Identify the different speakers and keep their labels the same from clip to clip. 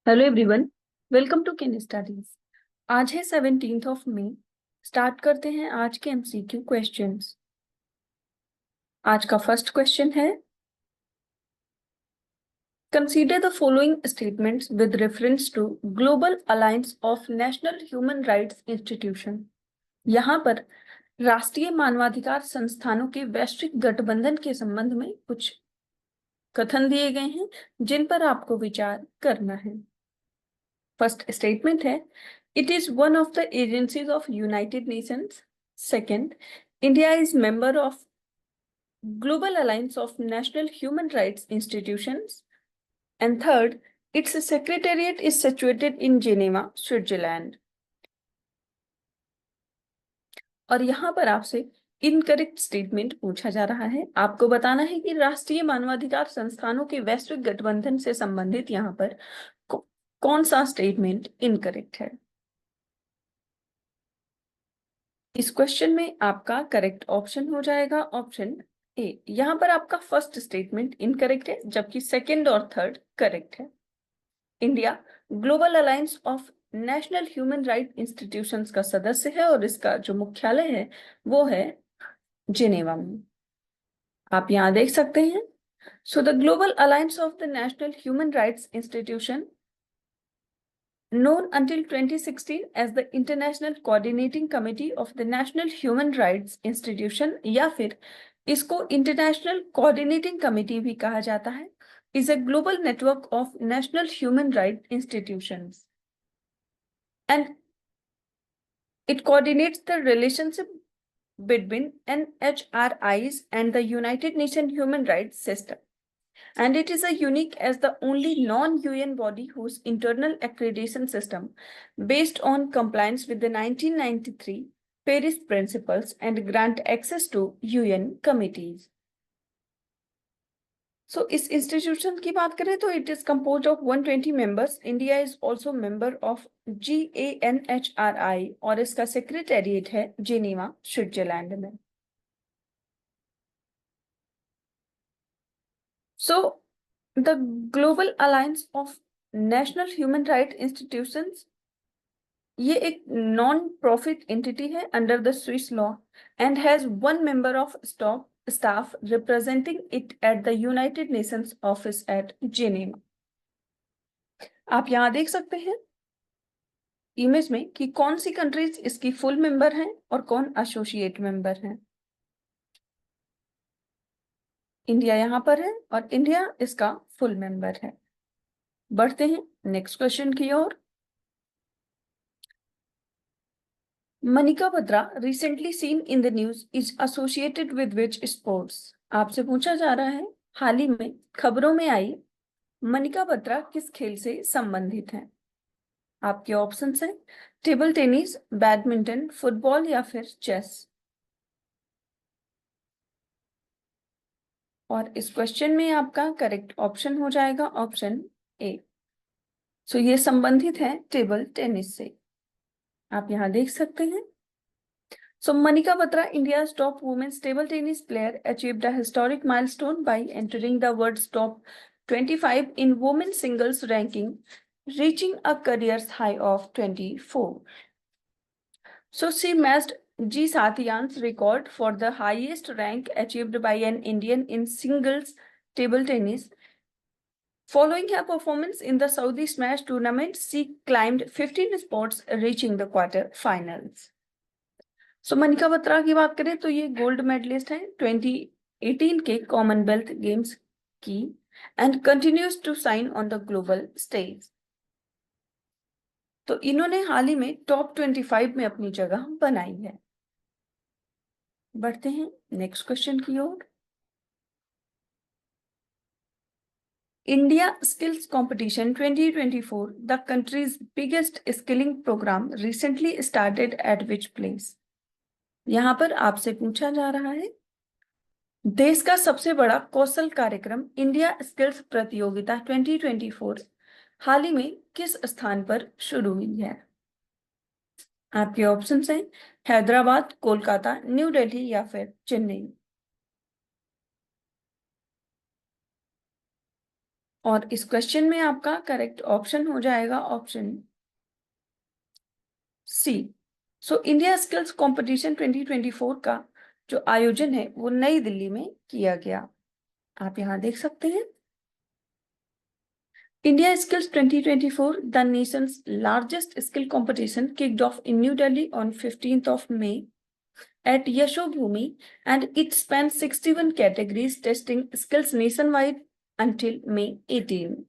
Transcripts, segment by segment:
Speaker 1: Hello everyone, welcome to Ken studies. आज है 17 मई। Start करते हैं आज के एमसीक्यू क्वेश्चंस। आज का फर्स्ट क्वेश्चन है, consider the following statements with reference to global alliance of national human rights institution. यहाँ पर राष्ट्रीय मानवाधिकार संस्थानों के वैश्विक गठबंधन के संबंध में कुछ कथन दिए गए हैं जिन पर आपको विचार करना है। फर्स्ट स्टेटमेंट है, it is one of the agencies of United Nations. Second, India is member of Global Alliance of National Human Rights Institutions. And third, its secretariat is situated in Geneva, Switzerland. और यहाँ पर आपसे incorrect statement पूछा जा रहा है। आपको बताना है कि राष्ट्रीय मानवाधिकार संस्थानों के वैश्विक गठबंधन से संबंधित यहाँ पर कौन सा स्टेटमेंट इनकरेक्ट है। इस क्वेश्चन में आपका करेक्ट ऑप्शन हो जाएगा ऑप्शन ए। यहाँ पर आपका फर्स्ट स्टेटमेंट इनकरेक्ट है जबकि सेकंड और थर्ड करेक्ट है। India global alliance of national human right institutions का सदस्य है और इसका जो मुख्यालय है वो है जिनेवा में। आप यहाँ देख सकते हैं, so the global alliance of the national human rights institution known until 2016 as the International Coordinating Committee of the National Human Rights Institution या फिर इसको International Coordinating Committee भी कहा जाता है, is a global network of national human rights institutions and it coordinates the relationship between NHRIs and the United Nations human rights system. And it is a unique as the only non-UN body whose internal accreditation system based on compliance with the 1993 Paris Principles and grant access to UN committees. So इस institution की बात करें तो it is composed of 120 members. India is also member of GANHRI और इसका secretariat है Geneva, Switzerland में। So the Global Alliance of National Human Rights Institutions ये एक नॉन प्रॉफिट एंटिटी है under the Swiss law and has one member of staff representing it at the United Nations office at Geneva. आप यहाँ देख सकते हैं image में कि कौन सी कंट्रीज इसकी फुल मेंबर हैं और कौन एसोसिएट मेंबर हैं। इंडिया यहाँ पर है और इंडिया इसका फुल मेंबर है। बढ़ते हैं नेक्स्ट क्वेश्चन की ओर। Manika Batra recently seen in the news is associated with which sports. आपसे पूछा जा रहा है हाल ही में खबरों में आई मनिका बत्रा किस खेल से संबंधित हैं। आपके ऑप्शंस हैं टेबल टेनिस, बैडमिंटन, फुटबॉल या फिर चेस। और इस क्वेश्चन में आपका करेक्ट ऑप्शन हो जाएगा ऑप्शन ए। सो ये संबंधित है टेबल टेनिस से। आप यहाँ देख सकते हैं। So Manika Batra, India's top women's table tennis player, achieved a historic milestone by entering the world's top 25 in women's singles ranking, reaching a career's high of 24. So she matched G. Satyan's record for the highest rank achieved by an Indian in singles table tennis. Following her performance in the Saudi Smash tournament, she climbed 15 spots, reaching the quarter-finals. सो मनिका बत्रा की बात करें तो ये gold medallist है 2018 के Commonwealth games की and continues to shine on the global stage. तो इन्होंने हाल ही में टॉप 25 में अपनी जगह बनाई है। बढ़ते हैं नेक्स्ट क्वेश्चन की ओर। India skills competition 2024, the country's biggest skilling programme, recently started at which place. यहाँ पर आपसे पूछा जा रहा है देश का सबसे बड़ा कौशल कार्यक्रम इंडिया स्किल्स प्रतियोगिता 2024 हाल ही में किस स्थान पर शुरू हुई है। आपके ऑप्शंस हैं हैदराबाद, कोलकाता, न्यू दिल्ली या फिर चेन्नई। और इस क्वेश्चन में आपका करेक्ट ऑप्शन हो जाएगा option C. So India skills competition 2024 का जो आयोजन है वो नई दिल्ली में किया गया। आप यहाँ देख सकते हैं India Skills 2024, the nation's largest skill competition, kicked off in New Delhi on 15th of May at Yashobhumi, and it spans 61 categories, testing skills nationwide until May 18.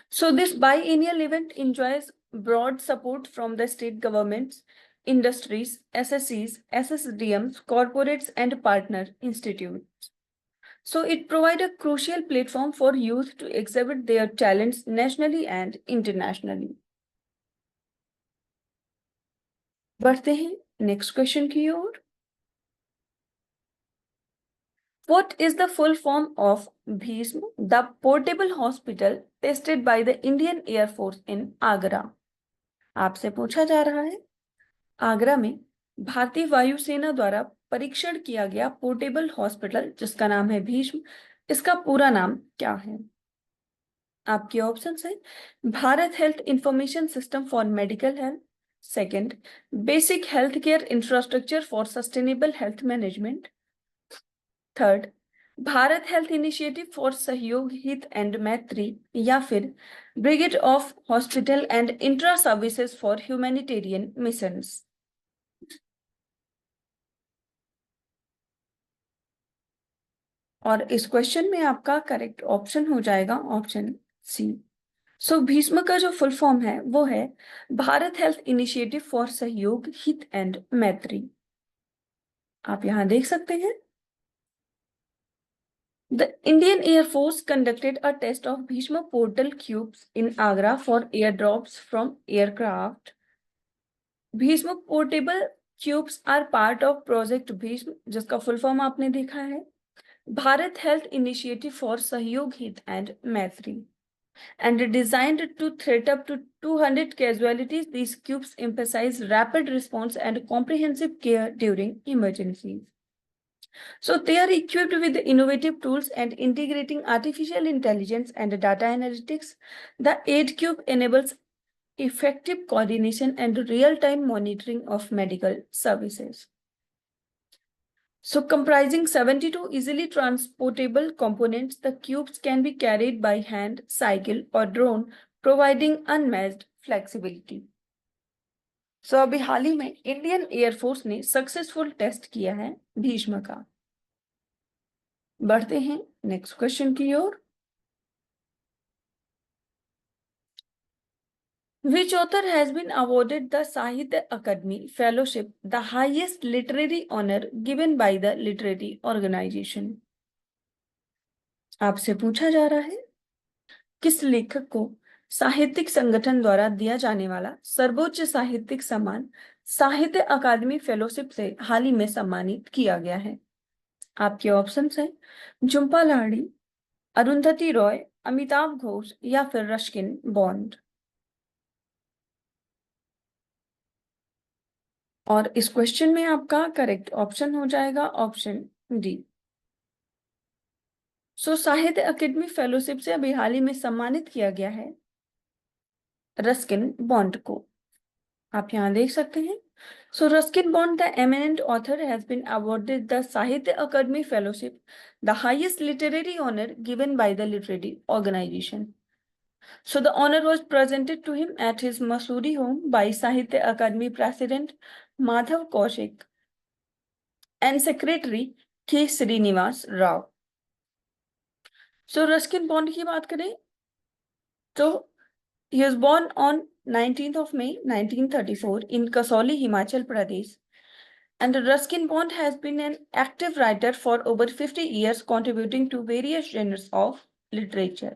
Speaker 1: So this biennial event enjoys broad support from the state governments, industries, SSCs, SSDMs, corporates, and partner institutes. So it provides a crucial platform for youth to exhibit their talents nationally and internationally. बढ़ते हैं next question की ओर। What is the full form of Bhism, the portable hospital tested by the Indian Air Force in Agra? आपसे पूछा जा रहा है आगरा में भारतीय वायुसेना द्वारा परीक्षण किया गया पोर्टेबल हॉस्पिटल जिसका नाम है भीष्म, इसका पूरा नाम क्या है? आपके ऑप्शंस है Bharat health information system for medical health, second basic health care infrastructure for sustainable health management, third Bharat health initiative for सहयोग हित एंड मैत्री, या फिर brigade of hospital and intra services for humanitarian missions. और इस क्वेश्चन में आपका करेक्ट ऑप्शन हो जाएगा ऑप्शन सी। सो भीष्म का जो फुल फॉर्म है वो है भारत हेल्थ इनिशिएटिव फॉर सहयोग हित एंड मैत्री। आप यहां देख सकते हैं the Indian air force conducted a test of Bhishm portal cubes in Agra for air drops from aircraft. Bhishm portable cubes are part of project Bhishm जिसका फुल फॉर्म आपने देखा है भारत हेल्थ इनिशिएटिव फॉर सहयोग हित एंड मैत्री, and designed to threat up to 200 casualties. These cubes emphasize rapid response and comprehensive care during emergencies. So they are equipped with innovative tools and integrating artificial intelligence and data analytics. The aid cube enables effective coordination and real-time monitoring of medical services. So comprising 72 easily transportable components, the cubes can be carried by hand, cycle or drone, providing unmatched flexibility. So अभी हाल ही में Indian air force ने successful test किया है भीष्म का। बढ़ते हैं next question की ओर। Which author has been awarded the Sahitya Akademi Fellowship, the highest literary honor given by the literary organization? आपसे पूछा जा रहा है किस लेखक को साहित्यिक संगठन द्वारा दिया जाने वाला सर्वोच्च साहित्यिक सम्मान साहित्य अकादमी फेलोशिप से हाल ही में सम्मानित किया गया है? आपके ऑप्शंस हैं झुंपा लाहिड़ी, अरुंधति रॉय, अमिताभ घोष, या फिर रस्किन बॉन्ड। और इस क्वेश्चन में आपका करेक्ट ऑप्शन हो जाएगा ऑप्शन डी। सो साहित्य अकादमी फेलोशिप से अभी हाल ही में सम्मानित किया गया है रस्किन बॉन्ड को। आप यहाँ देख सकते हैं So Ruskin Bond, the eminent author, has been awarded the Sahitya Akademi Fellowship, the highest literary honor given by the literary organization. So the honor was presented to him at his Masuri home by Sahitya Akademi President Madhav Kaushik and Secretary K. Srinivas Rao. So Ruskin Bond की बात करें तो he was born on 19th of May 1934 in Kasauli, Himachal Pradesh. And Ruskin Bond has been an active writer for over 50 years, contributing to various genres of literature.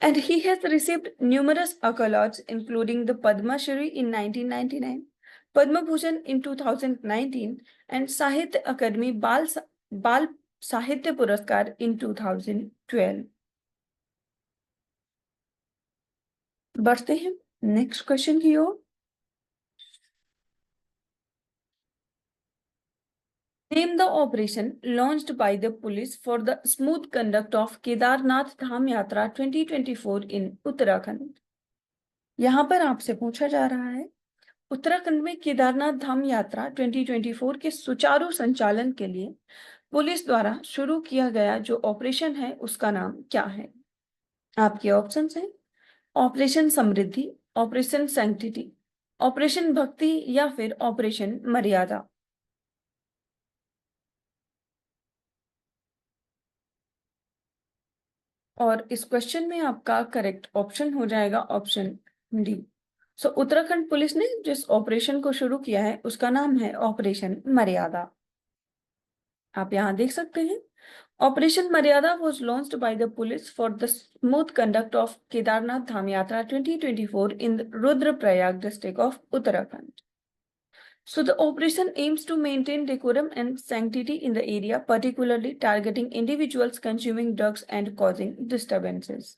Speaker 1: And he has received numerous accolades, including the Padma Shri in 1999, Padma Bhushan in 2019, and Sahitya Akademi Bal Sahitya Puraskar in 2012. बढ़ते हैं next question की ओर। Name the operation launched by the police for the smooth conduct of Kedarnath Dham Yatra 2024 in Uttarakhand. यहाँ पर आपसे पूछा जा रहा है उत्तराखंड में केदारनाथ धाम यात्रा 2024 के सुचारू संचालन के लिए पुलिस द्वारा शुरू किया गया जो ऑपरेशन है उसका नाम क्या है? आपके ऑप्शंस हैं ऑपरेशन समृद्धि, ऑपरेशन सैंक्टिटी, ऑपरेशन भक्ति या फिर ऑपरेशन मर्यादा। और इस क्वेश्चन में आपका करेक्ट ऑप्शन हो जाएगा ऑप्शन डी। सो उत्तराखंड पुलिस ने जिस ऑपरेशन को शुरू किया है उसका नाम है ऑपरेशन मर्यादा। आप यहाँ देख सकते हैं ऑपरेशन मर्यादा was launched by the police for the smooth conduct of Kedarnath Dham Yatra 2024 in the Rudraprayag district of Uttarakhand. So the operation aims to maintain decorum and sanctity in the area, particularly targeting individuals consuming drugs and causing disturbances.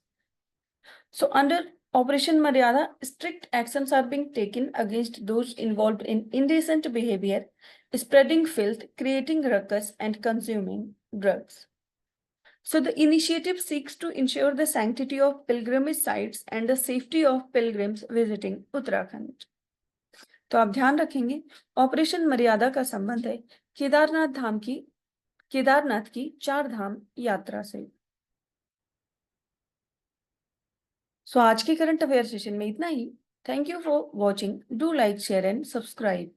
Speaker 1: So under Operation Maryada, strict actions are being taken against those involved in indecent behavior, spreading filth, creating ruckus, and consuming drugs. So the initiative seeks to ensure the sanctity of pilgrimage sites and the safety of pilgrims visiting Uttarakhand. तो आप ध्यान रखेंगे operation मर्यादा का संबंध है केदारनाथ की 4 धाम यात्रा से। सो आज के करंट अफेयर सेशन में इतना ही। Thank you for watching. Do like, share and subscribe.